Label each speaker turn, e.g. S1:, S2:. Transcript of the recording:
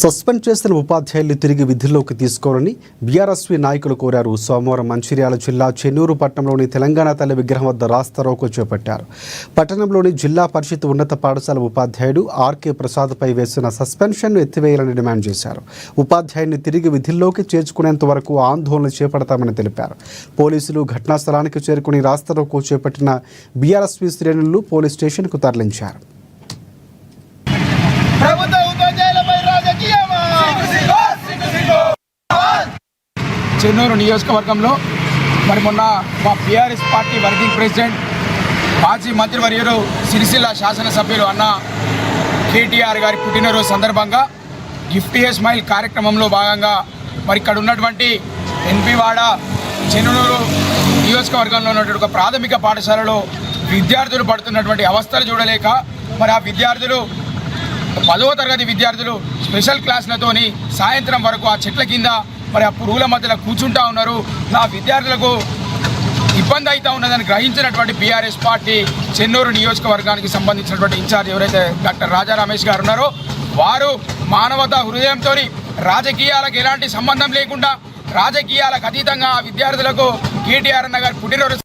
S1: Suspend చేసిన ఉపాధ్యాయులు తిరిగి విధుల్లోకి తీసుకోవాలని బీఆర్ఎస్వీ నాయకులు కోరారు. సోమవారం మంచిర్యాల జిల్లా చెన్నూరు పట్టణంలోని తెలంగాణ తల్లి విగ్రహం వద్ద రాస్తారోకో చేపట్టారు. పట్టణంలోని జిల్లా పరిషత్ ఉన్నత పాఠశాల ఉపాధ్యాయుడు ఆర్కే ప్రసాద్పై వేసిన సస్పెన్షన్ను ఎత్తివేయాలని డిమాండ్ చేశారు. ఉపాధ్యాయుడిని తిరిగి విధుల్లోకి చేర్చుకునేంత వరకు ఆందోళన చేపడతామని తెలిపారు. పోలీసులు ఘటనా స్థలానికి చేరుకుని రాస్తారోకో చేపట్టిన బీఆర్ఎస్వీ శ్రేణులు పోలీస్ స్టేషన్కు తరలించారు.
S2: చెన్నూరు నియోజకవర్గంలో మరి మొన్న మా బీఆర్ఎస్ పార్టీ వర్కింగ్ ప్రెసిడెంట్ మాజీ మంత్రివర్యులు సిరిసిల్ల శాసనసభ్యులు అన్న కేటీఆర్ గారి పుట్టినరోజు సందర్భంగా గిఫ్ట్ ఏ స్మైల్ కార్యక్రమంలో భాగంగా మరి ఇక్కడ ఉన్నటువంటి ఎన్పివాడ చెన్నూరు నియోజకవర్గంలో ఉన్నటువంటి ఒక ప్రాథమిక పాఠశాలలో విద్యార్థులు పడుతున్నటువంటి అవస్థలు చూడలేక మరి ఆ విద్యార్థులు 10వ తరగతి విద్యార్థులు స్పెషల్ క్లాసులతోని సాయంత్రం వరకు ఆ చెట్ల కింద మరి ఆ పురుగుల మధ్యలో కూర్చుంటా ఉన్నారు. నా విద్యార్థులకు ఇబ్బంది అవుతూ ఉన్నదని గ్రహించినటువంటి బీఆర్ఎస్ పార్టీ చెన్నూరు నియోజకవర్గానికి సంబంధించినటువంటి ఇన్ఛార్జ్ ఎవరైతే డాక్టర్ రాజా రమేష్ గారు ఉన్నారో వారు మానవతా హృదయంతో రాజకీయాలకు ఎలాంటి సంబంధం లేకుండా రాజకీయాలకు అతీతంగా ఆ విద్యార్థులకు కేటీఆర్ అన్న గారి పుట్టినరోజు